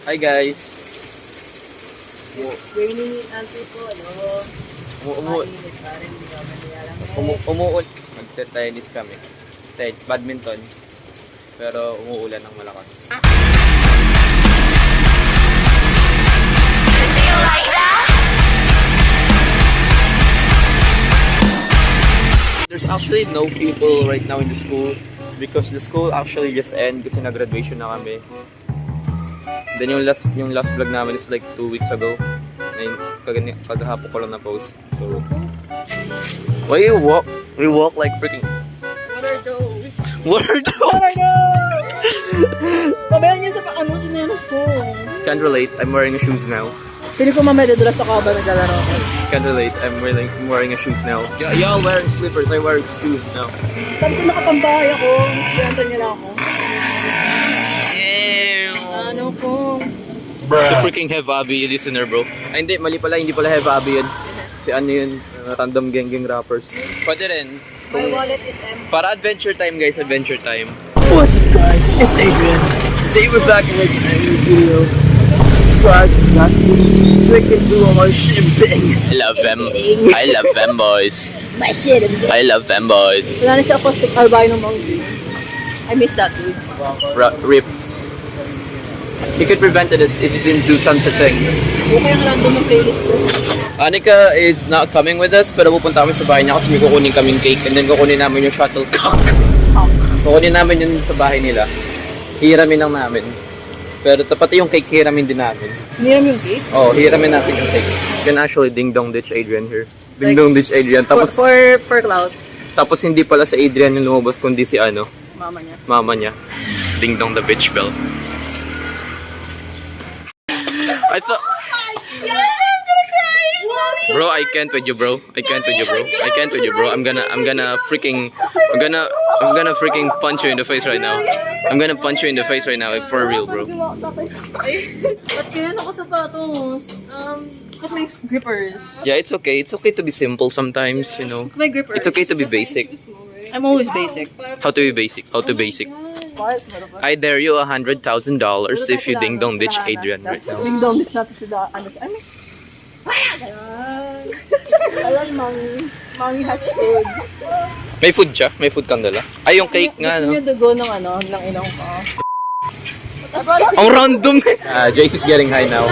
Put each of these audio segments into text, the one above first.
Hi guys. Raining in Auntie po, ano? Mainit pa rin, hindi ka maniyalang Umuulan. Magte-tennis kami. Badminton. Pero umuulan ng malakas. There's actually no people right now in the school because the school actually just end kasi nag-graduation na kami. Then yung last vlog namin is like 2 weeks ago. And kagahapon ko lang na-post. So, why you walk? We walk like freaking... What are those? What are those? What are those? Pabayaan niyo sa ano sinelos ko. Can't relate. I'm wearing a shoes now. Pili ko mamaya dudula sa kaba naglalaro ko. Can't relate. I'm wearing a shoes now. Y'all wearing slippers. I wear shoes now. Sabi ko nakapambahay ako. Pinantan niya lang ako. Ano ko? To freaking have Abby listener, bro. Ay, hindi. Mali pala. Hindi pala have Abby yun. Si ano yun? Random gang rappers. Pwede rin. My wallet is empty. Para adventure time, guys. Adventure time. What's up guys? It's Adrian. Today we're back in a new video. Subscribe to Dusty. Drink into our shipping. I love them. I love them, boys. My shit. I love them, boys. Wala na si Acoustic Albino Monkey. I miss that dude. Rip. He could prevent it if he didn't do such a thing. Okay ang random ng playlist ko. Anika is not coming with us, pero pupunta kami sa bahay niya kasi may kukunin kaming cake and then kukunin namin yung shuttlecock. Kukunin namin yun sa bahay nila. Hiramin lang namin. Pero pati yung cake, hiramin din namin. Niram yung cake? Oh, hiramin natin yung cake. You can actually ding-dong ditch Adrian here. Ding-dong ditch Adrian. Tapos, For cloud. tapos hindi pala sa Adrian yung lumabas, kundi si ano, Mama niya. mama niya. Ding-dong the bitch bell. I thought... Bro, I can't with you, bro. I can't with you, bro. I can't with you, bro. I'm gonna freaking punch you in the face right now. I'm gonna punch you in the face right now, like for real, bro. Ba't ganyan ako sapatos? Ba't may grippers? Yeah, it's okay. It's okay to be simple sometimes, you know. May grippers. It's okay to be basic. I'm always basic. How to be basic? How to basic? I dare you $100,000 if you ding dong ditch Adrian right now. Ding dong ditch natin si ano. Alam, Mami has food. May food siya? May food kang dala? Ay, yung cake nga, Gusto no? niyo dugo ng ano, ng inong ko. Ang random! JC's getting high now.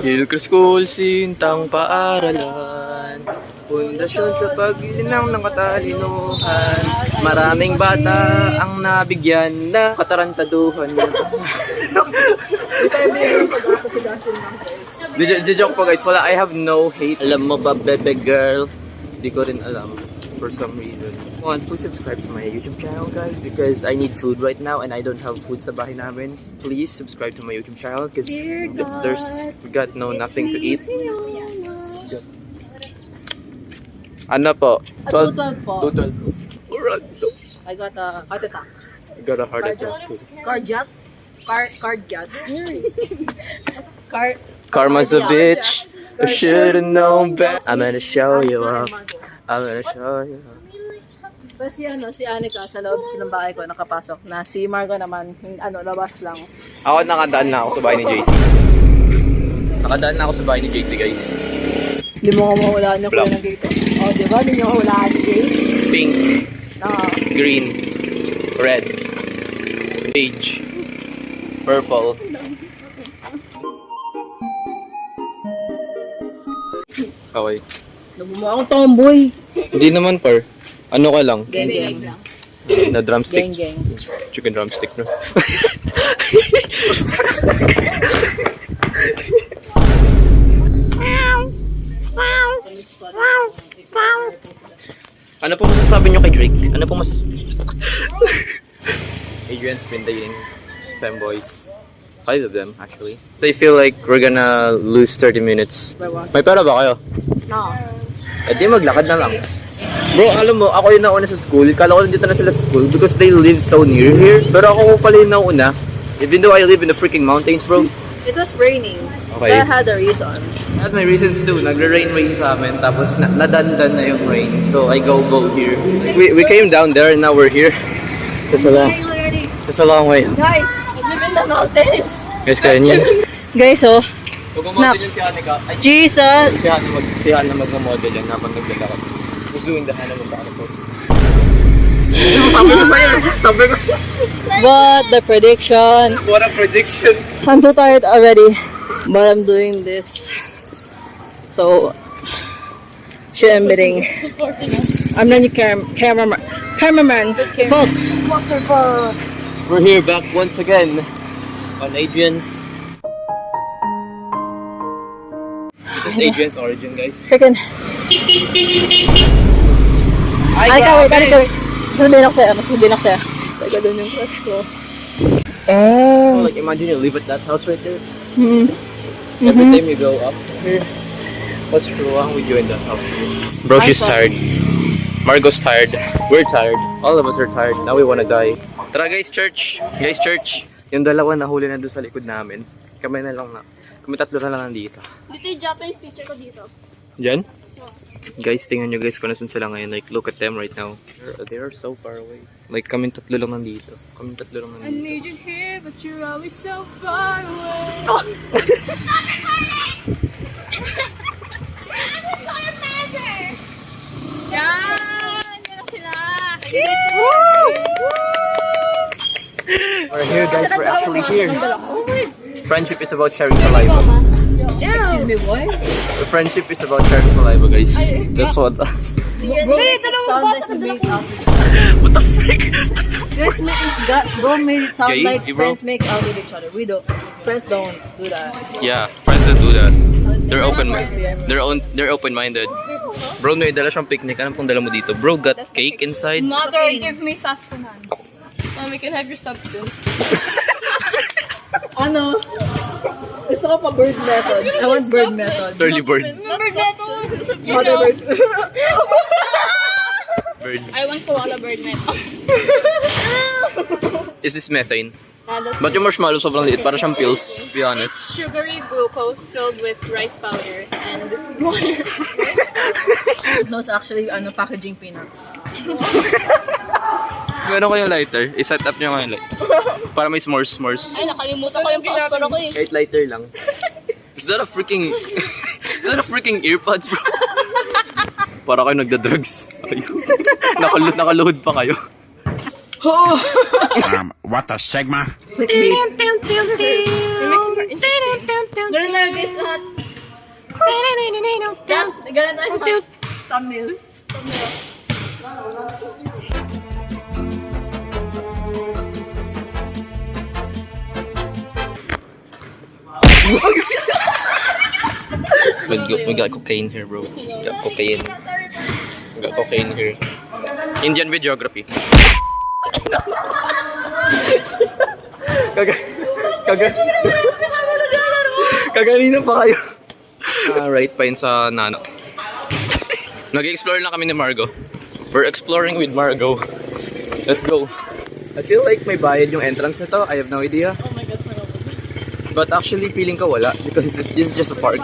Hillcrest School, sintang paaralan. Pundasyon sa paglinang ng katalinuhan. Maraming bata ang nabigyan na katarantaduhan. Hindi tayo may pag-asa si Dustin lang guys. Di joke po guys, wala, I have no hate. Alam mo ba, bebe girl? Di ko rin alam for some reason. Please subscribe to my YouTube channel guys because I need food right now and I don't have food sa bahay namin. Please subscribe to my YouTube channel because we got nothing to eat. Ano po? 12 po. 212 po. Alright. I got a heart attack. I got a heart attack too. Cardiac? Cardiac. Karma's a bitch. I should've known better. I'm gonna show you up. I'm gonna show you up. Tapos si Anika sa loob ng bahay ko nakapasok na. Si Margo naman, labas lang. Ako nakadaan na ako sa bahay ni JC. Nakadaan na ako sa bahay ni JC guys. Hindi mo ka mahulaan niya kuya ng dito. O, diba? Hindi niyo mahulaan ni Jay. Pink, Na, green, red, beige, purple. Okay. nagmumukha akong tomboy. Hindi naman par. Ano ka lang? Geng. Na drumstick. Geng. Chicken drumstick, no? Ano po masasabi nyo kay Drake? Ano po masasabi? Adrian's been dating femboys. 5 of them, actually. So I feel like we're gonna lose 30 minutes. By what? May pera ba kayo? No. Eh di maglakad na lang. Bro, alam mo, ako yung nauna sa school. Kala ko nandito na sila sa school because they live so near here. Pero ako pala yung nauna. Even though I live in the freaking mountains, bro. It was raining. Okay. So I had a reason. I had my reasons too. Nagre-rain sa amin. Tapos nadandan na yung rain. So I go here. We came down there and now we're here. It's a long way. Guys, I live in the mountains. Guys, kaya niyan. Guys, oh. Huwag mag-model yan si Anika. Ay, Jesus! si Hana mag-model yan habang naglalakad. Who's doing the Hana mag-Hana pose? Sabi ko. But the prediction. What a prediction. I'm too tired already. But I'm doing this. So, shit, I'm bidding. I'm not your cameraman. Fuck. Monster fuck. We're here back once again on Adrian's. This is Adrian's origin, guys. Freaking. Ay, ka, wait. Sasabihin ako sa'yo. Taga doon yung crush ko. Oh, like imagine you live at that house right there. Every time you go up here, what's wrong with you in that house? Bro, she's tired. Margot's tired. We're tired. All of us are tired. Now we wanna die. Tara guys, church. Guys, church. Yung dalawa nahuli na doon sa likod namin. Kami tatlo na lang nandito. Dito yung Japanese teacher ko dito. Diyan? Guys, tingnan nyo guys kung nasan sila ngayon. Like, look at them right now. They are so far away. Like, kami tatlo lang nandito. I need you here, but you're always so far away. Yan! Yan na sila! We're here guys, we're actually here. Friendship is about sharing saliva. Excuse me, boy? Friendship is about sharing saliva, guys. That's what. Bro, What the frick? Guys, bro made it sound Gay? like Bro? friends make out with each other. We don't. Friends don't do that. Yeah, friends don't do that. They're open-minded. Bro, may dala siyang picnic. Anong pong dala mo dito? Bro, got cake inside? Mother, give me sustenance. Mom, you can have your substance. Ano? Gusto ko pa bird method. I want bird method. Early bird. Remember that one? Mother bird. Bird. I want koala bird net. Is this methane? Ba't yung marshmallow sobrang liit? Para siyang pills, to be honest. Sugary glucose filled with rice powder and water. No, it's actually packaging peanuts. Meron ko yung lighter. I-set up niyo ngayon light. Para may s'mores. Ay, nakalimutan ko yung phosphor ko eh. Kahit lighter lang. Is that a freaking earpods, bro? Para kayo nagda-drugs. Nakaluhod pa kayo. What the Sigma? Clickbait. Ganun na yung guys lahat. Yes, ganun na yung thumbnail. We got cocaine here, bro. We got cocaine here. Indian with geography. Kaganina pa kayo. Right pa yun sa Nano. Nag-explore lang kami ni Margo. We're exploring with Margo. Let's go. I feel like may bayad yung entrance nito. I have no idea. Oh my God, sarap. But actually, feeling ko wala because this is just a park.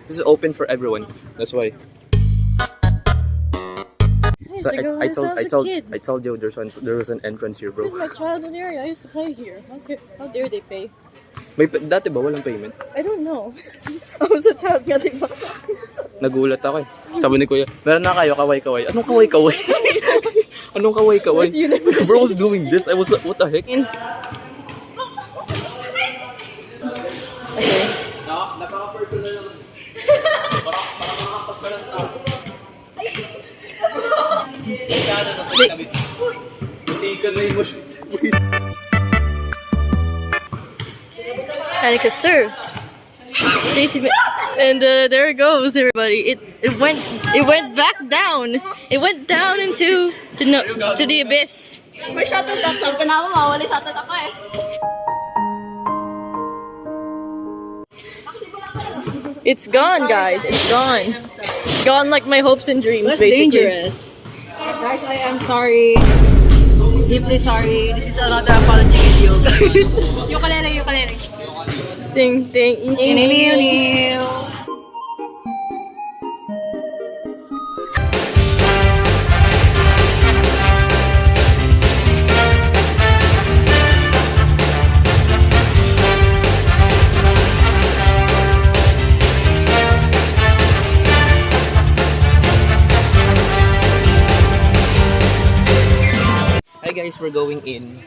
This is open for everyone. That's why. So I told you there was an entrance here, bro. This is my childhood area. I used to play here. How dare they pay? Dati ba walang payment? I don't know. I was a child nga, diba? Nagulat ako eh. Sabi ni Kuya, meron na kayo kaway-kaway. Anong kaway-kaway? Anong kaway-kaway? Bro was doing this. I was like, what the heck? Okay. Napaka-personal naman. Parang makakampas ka ng tao. Hindi ka na yung Anika serves. And there it goes, everybody. It went back down. It went down into to the abyss. May shuttle top sa pinama mawali sa tatak eh. It's gone, guys. It's gone. Gone like my hopes and dreams. That's basically. dangerous. Guys, I am sorry. Deeply sorry. This is another apology video, guys. Ukulele. Ding ding. guys, we're going in.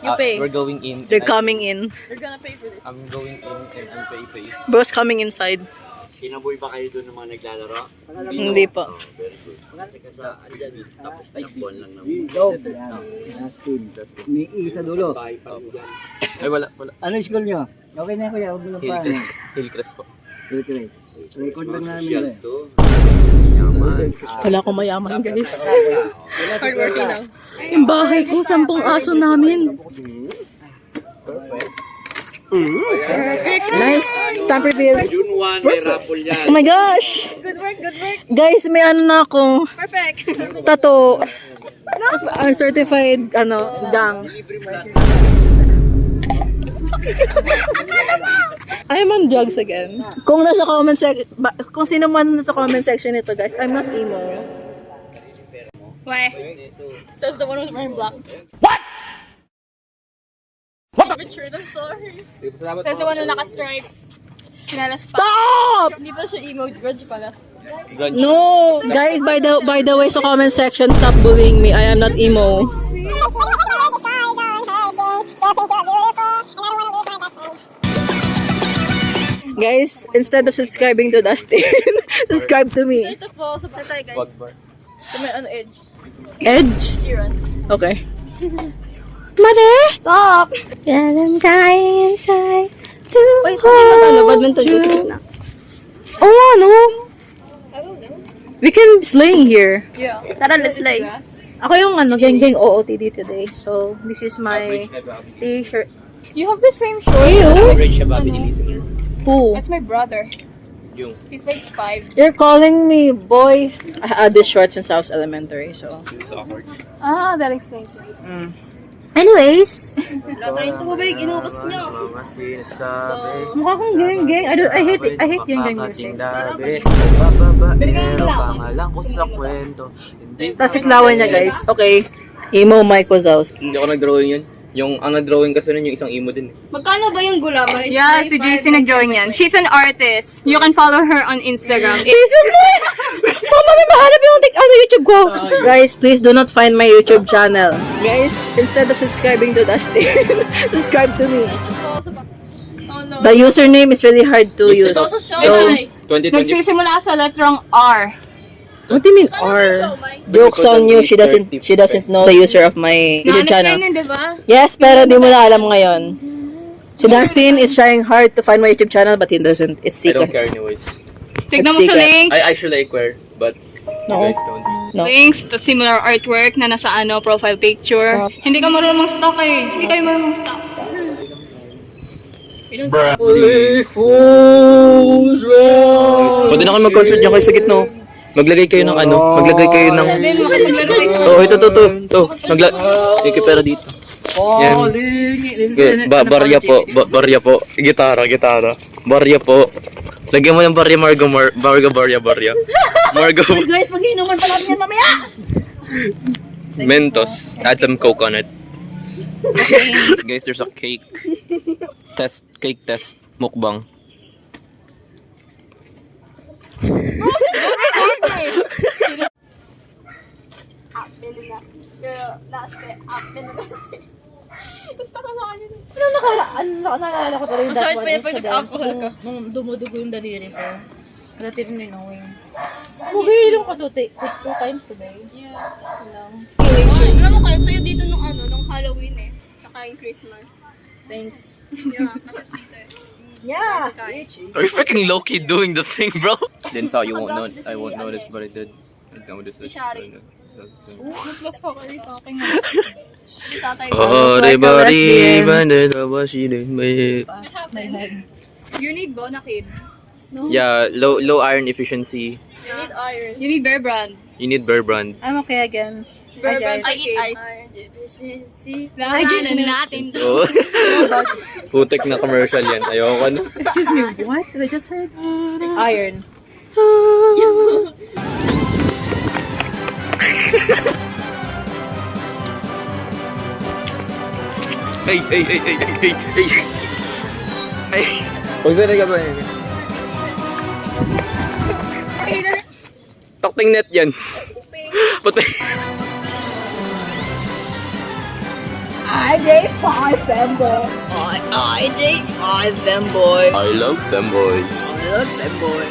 You pay. We're going in. They're coming in. We're gonna pay for this. I'm going in and I'm pay. Bro's coming inside. Kinaboy ba kayo doon ng mga naglalaro? Hindi pa. Oh, very good. Kasi tapos takbuhan lang naman. Dog. May isa dulo. Bahay pa rin dyan. Ay, wala. Ano yung school nyo? Okay na kuya, huwag mo lang pa. Hillcrest po. Record lang namin Social yun. to. Yaman. Wala akong mayaman, guys. Hardworking lang. Yung bahay ko, 10 aso namin. Nice. Stamp reveal. June 1, may raffle yan. Oh my gosh. Good work, good work. Guys, may ano na ako. Perfect. Tattoo. Certified, gang. I'm on drugs again. Kung nasa comment section, kung sino man nasa comment section nito, guys, I'm not emo. Why? Says the one who's wearing black. What? Richard, I'm sorry. Says the one who naka-stripes. Stop! Hindi pa siya emo, grudge pala. No, guys, by the way, sa comment section, stop bullying me. I am not emo. Guys, instead of subscribing to Dustin, subscribe to me. Ito po, sabay tayo guys. Sa may edge. Edge? Jiran. Okay. Mother! Stop! Yeah, I'm dying inside to Wait, ano, badminton kasi na. Oh, ano? I don't know. We can sling here. Yeah. Tara, let's lay. Ako yung geng OOTD today. So, this is my t-shirt. You have the same shirt. Average Shababidi listener. Who? That's my brother. Yung He's like 5. You're calling me boy. I had this short since I was elementary, so. awkward. Ah, that explains it. Anyways. Wala tayong tubig, inubos niyo. Mga sinasabi. Mukha kong geng. I hate geng music. Bababaero pangalan ko sa kwento. Tapos siklawan niya, guys. Okay. Emo Mike Wazowski. Hindi ako nag-drawing yun. Yung ang nag-drawing kasi nun yung isang emo din. Magkano ba yung gulaman? Yeah, si JC nag-drawing yan. She's an artist. You can follow her on Instagram. Jesus, Mama, may mahanap yung YouTube ko. Guys, please do not find my YouTube channel. Guys, instead of subscribing to Dustin, subscribe to me. Oh no. The username is really hard to use. also show So, my- 2020. Nagsisimula sa letrang R. what do you mean R? Jokes on you. She doesn't know the user of my YouTube channel. Yun, di ba? Yes, pero di mo na alam ngayon. Si Dustin is trying hard to find my YouTube channel, but he doesn't. It's I don't secret. care anyways. Tignan mo It's sa secret. links. I actually acquire, but No. you guys don't. No. Links to similar artwork na nasa profile picture. Stop. Hindi ka marunong mag-stock eh. Hindi kayo marunong mag-stock. Pwede na kayo mag-concert nyo kayo sa gitno. Maglagay kayo ng maglagay kayo ng... Then, makapaglaro kayo sa Oh, ito. May pera dito. Yan. Okay, barya po. Gitara. Barya po. Lagyan mo ng barya, Margo. Margo. Guys, mag-inuman pala yan mamaya! Mentos. Add some coconut. Guys, there's a cake. Cake test. Mukbang. Naalala ko talaga yung Masakit that pa one yun is pag sa nag-alcohol ka. nung dumudugo yung daliri ko. Dati rin may knowing. Magigilong ko 2 times today. Alam mo kayo, sa'yo dito nung Halloween eh. Saka yung Christmas. Thanks. Yeah, kasi sweet eh. Yeah! Are you freaking low-key doing the thing, bro? Then thought you won't know. I won't notice, but I did. I noticed it. What the fuck are you talking about? Tatay ko. Oh, like a lesbian. My head. You need Bonakid. Yeah, low iron efficiency. You need iron. You need Bear Brand. You need Bear Brand. I'm okay again. Bear guys. Brand I eat iron deficiency. Lahanan natin to. Oh. Putek na commercial yan. Ayoko na. Excuse me, what did I just heard? Iron. Ay. Ay. Huwag sa ka ba yun? Tokting net yan. Puti. I date 5 femboy. I date 5 femboy. I love femboys. I love femboy.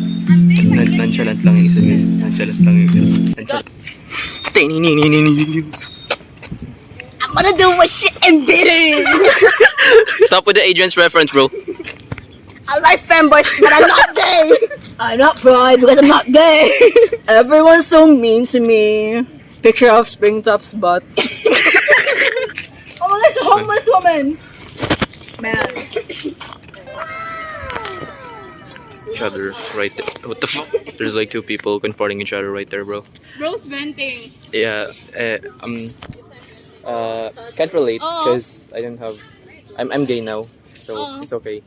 Nonchalant lang yung isa guys. Nonchalant lang yung isa. Nonchalant. I'm gonna do my shit and beat it. Stop with the Adrian's reference, bro. I like femboys, but I'm not gay. I'm not proud because I'm not gay. Everyone's so mean to me. Picture of Springtop's butt. Oh, there's a homeless woman. Man. Each other right there. What the fuck? There's like two people confronting each other right there, bro. Bro's venting. Yeah, can't relate Oh. because I don't have. I'm gay now, so Oh. it's okay.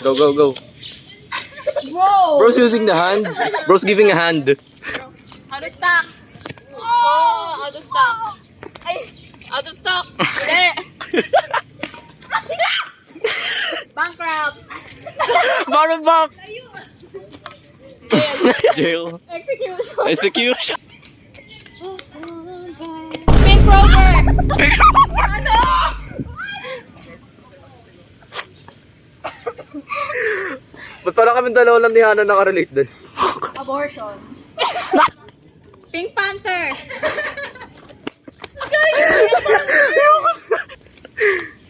Go, go, go. Bro! Bro's using the hand. Bro's giving a hand. Out of stock. Oh, out of stock. Ay, out of stock. Hindi. Bankrupt. Bottom back. Jail. Execution. Execution. Pink Rover. Ba't parang kami dalawa lang ni Hana nakarelate din? Abortion. Pink Panther.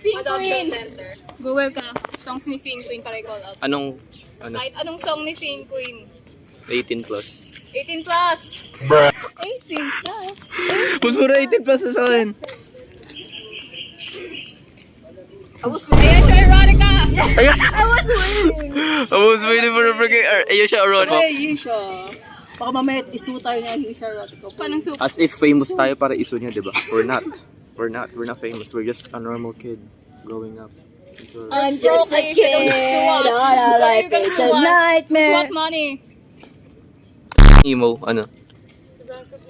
Scene Queen. Google ka. Songs ni Scene Queen para i-call out. Ano? Kahit anong song ni Scene Queen. 18 plus. 18 plus. 18 plus. Mas puro 18 plus sa akin. Ayan siya, erotica. I was waiting. I was waiting for the freaking... Ayun siya, Aurora. Hey, Yisha. Baka mamaya isu tayo niya, Yisha. Panang soup. As if famous tayo para iso niya, di ba? We're not. We're not famous. We're just a normal kid growing up. I'm just a Okay, you should kid. sue us. All I like You can is sue a us. nightmare. What money? Emo, ano?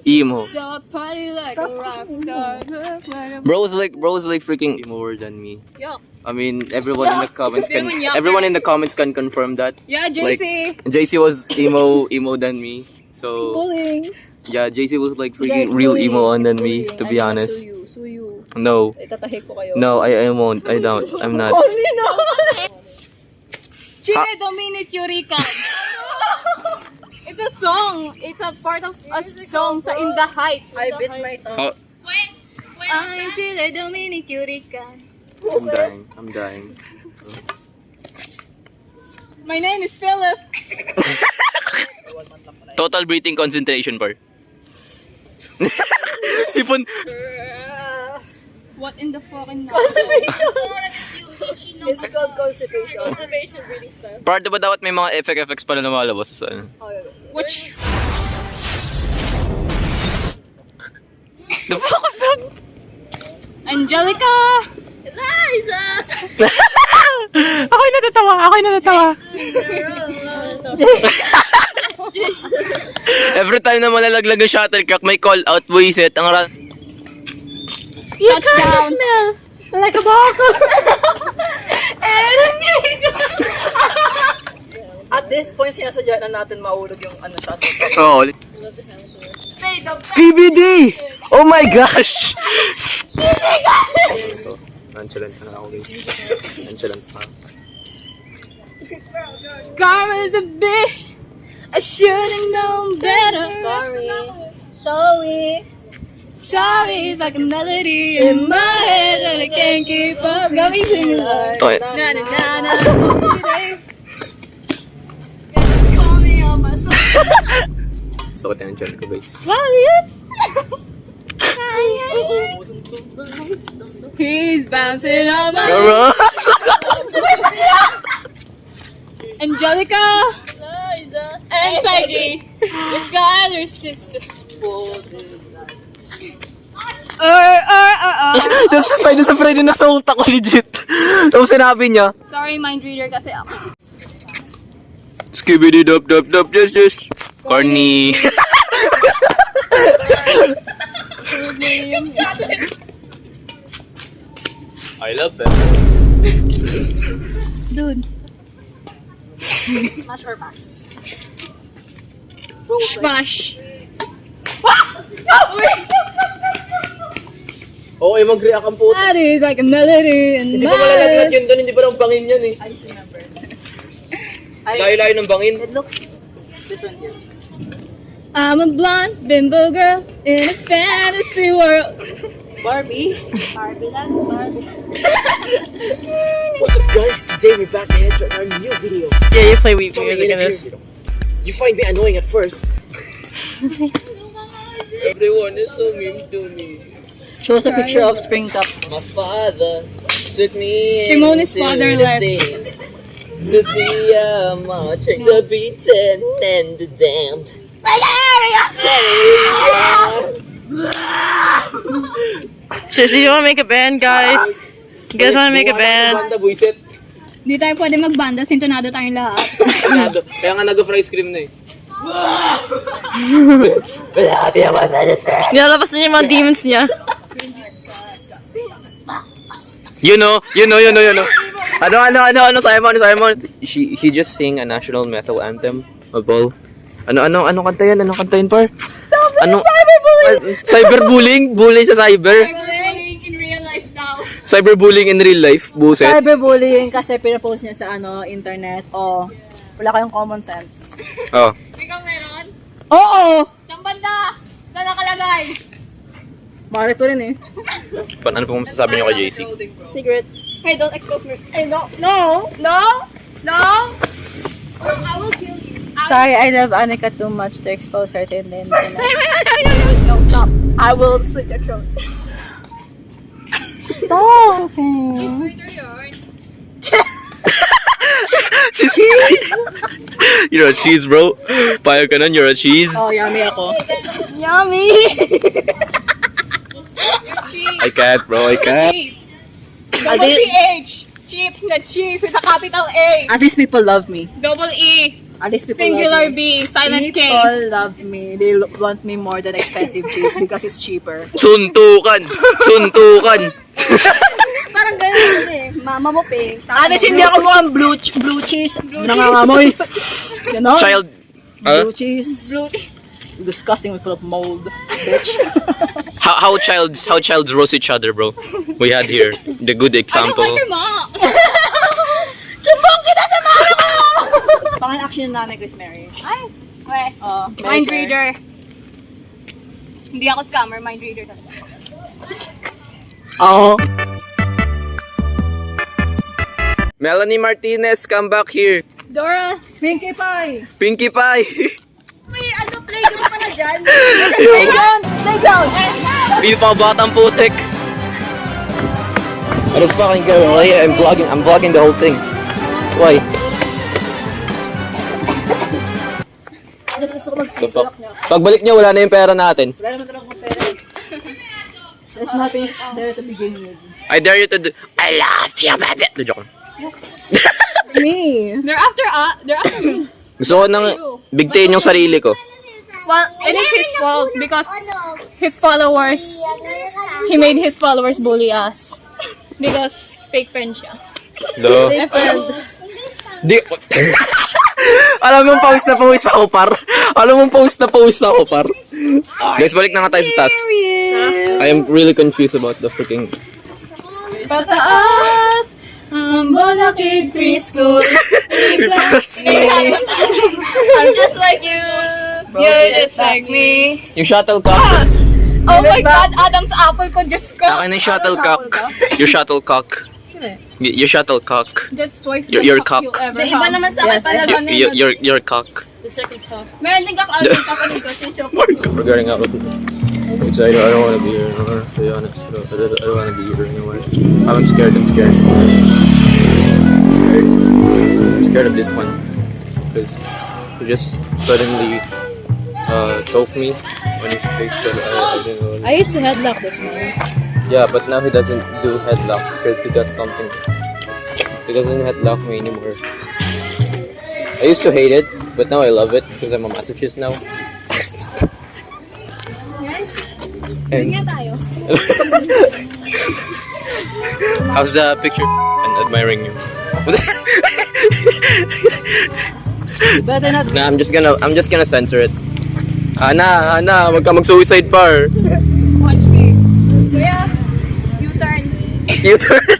Emo. So I party like a rock star. Look like a... Bro was like freaking emoer than me. Yuck. I mean, everyone in the comments can Hindi naman yuck. everyone in the comments can confirm that. Yeah, JC. JC was emo than me. So Bullying. yeah, JC was like freaking Guys, real bullying. emo on than It's me, bullying. to be I'm gonna honest. Sue you. No. Itatahi ko kayo. No, I won't. I don't. I'm not. Only no. Chile Dominic Eureka. It's a song. It's a part of a song sa In the Heights. I bit my tongue. Oh, I'm Chile Dominic Eureka. I'm dying. My name is Philip. Total breathing concentration bar. Sipon. What in the fucking It's called constipation. Conservation breathing style. Part ba dapat may mga effects pala lumalabas sa ano? Which The fuck was that? Angelica. Liza! Ako'y natatawa. Every time na malalaglag ang shuttlecock, may call out buisit. Ang You kind of Touchdown. smell like a bako. At this point, sinasadya na natin mahulog yung ano shot. Oh, ulit. Skibidi! Oh my gosh! Nonchalant na ako guys. Nonchalant pa. Karma is a bitch. I should've known better. Sorry. Sorry, it's like a melody in my head that I can't keep up. Got me singing like Okay. na na na na. Call me on my soul. Gusto ko tayo ng ko guys. He's bouncing on my Angelica and Peggy. This guy, their sister. Pwede sa Freddy na sa utak ko legit. Tapos sinabi niya, Sorry, mind reader kasi ako. Skibidi dop dop dop yes. Corny. I love them. Dude. Smash or pass? Smash. Okay, mag-react ang puto. That is like a melody in Hindi my ko malalagnat yun doon, hindi ba nang bangin yan eh. I just remember. Layo-layo ng bangin. It looks this one here. I'm a blonde bimbo girl in a fantasy world. Barbie. Barbie lang. Barbie. What's up guys? Today we're back to headshot our new video. Yeah, you play Wii Tell me music in if this. you find me annoying at first. Everyone is so mean to me. Show us a picture of Spring Cup. My father took me Timon is into fatherless. the sea to see how much the beaten and the damned. Seriously, you wanna make a band, guys? You guys wanna make a band? Banda, buisit. Di tayo pwede magbanda, sintonado tayong lahat. Kaya nga nag-fry scream na eh. Nilalabas na yung mga demons niya. You know. Ano, Simon. He just sang a national metal anthem. Paul. Ano kanta yan, par? Ano? Cyberbullying? Bully sa cyber? Bullying in real life now. Cyberbullying in real life? Buset. Cyberbullying kasi pinapost niya sa internet. Oh, wala kayong common sense. Oh. Ikaw meron? Oo! Saan banda? Saan nakalagay? Mari ko rin eh. Ano pong masasabi niyo kay JC? Secret. Hey, don't expose me. Ay, no! No! No! No! I will kill you. Sorry, I love Anika too much to expose her to the internet. No, stop. I will slit your throat. It's Stop! Twitter yun. Cheese! You're a cheese, bro. Payag ka nun, you're a cheese. Oh, yummy ako. Yummy! I can't, bro. I can't. Cheese. Double CH. Cheap na cheese with a capital A. At least people love me. Double E. At least people Singular love me. B. Silent K. People love me. They want me more than expensive cheese because it's cheaper. Suntukan! Parang ganun eh. Mama mo pink. Honest, hindi ako mukhang blue cheese. Nangangamoy. Ganon. Child. Blue cheese. Disgusting, full of mold. Bitch. How childs roast each other, bro. We had here the good example. Ma. Sumbong kita sa mama ko! Pangalan actually ng nanay ko is Mary. Ay. We. Mary Mind Claire. reader. Hindi ako scammer. Mind reader talaga. Oo. Melanie Martinez, come back here. Dora. Pinkie Pie! Pinkie Pie. May playground pala dyan. There's a playground! Playground! Hindi pa batang putik. I just fucking go. Oh yeah, I'm vlogging the whole thing. That's why. So, pagbalik niyo, wala na yung pera natin. Wala naman talagang pera. There's nothing there to begin with. I dare you to do. I love you, baby. The joke. Me? They're after me. Gusto ko nang bigtayin yung sarili ko. Well, it is his fault because his followers, he made his followers bully us. Because fake friend siya. Do. Di. Alam mong pawis na pawis ako, par. Guys, balik na nga tayo sa task. I am really confused about the freaking... Pataas, ang Bonakid Preschool. I'm just like you. You're just like me. Yung shuttlecock. Oh my God, Adam's apple ko, Diyos ko. Akin yung shuttlecock. Your shuttlecock. Your shuttlecock. That's twice Your the cock you cock. ever have. naman sa akin talaga Your cock. Meron din kakalasin kapatid ko, si Choco. Regarding out of which I don't want to be here anymore, to be honest. I don't want to be here anymore. I'm scared. I'm scared of this one. Because he just suddenly choked me on his face, but I didn't know. I used to headlock this man. Yeah, but now he doesn't do headlocks because he got something. He doesn't headlock me anymore. I used to hate it, but now I love it because I'm a masochist now. And tayo. how's the picture? I'm admiring you. Better not. Nah, I'm just gonna censor it. Ana, wag ka mag-suicide par. Watch me. Kuya, U-turn. U-turn.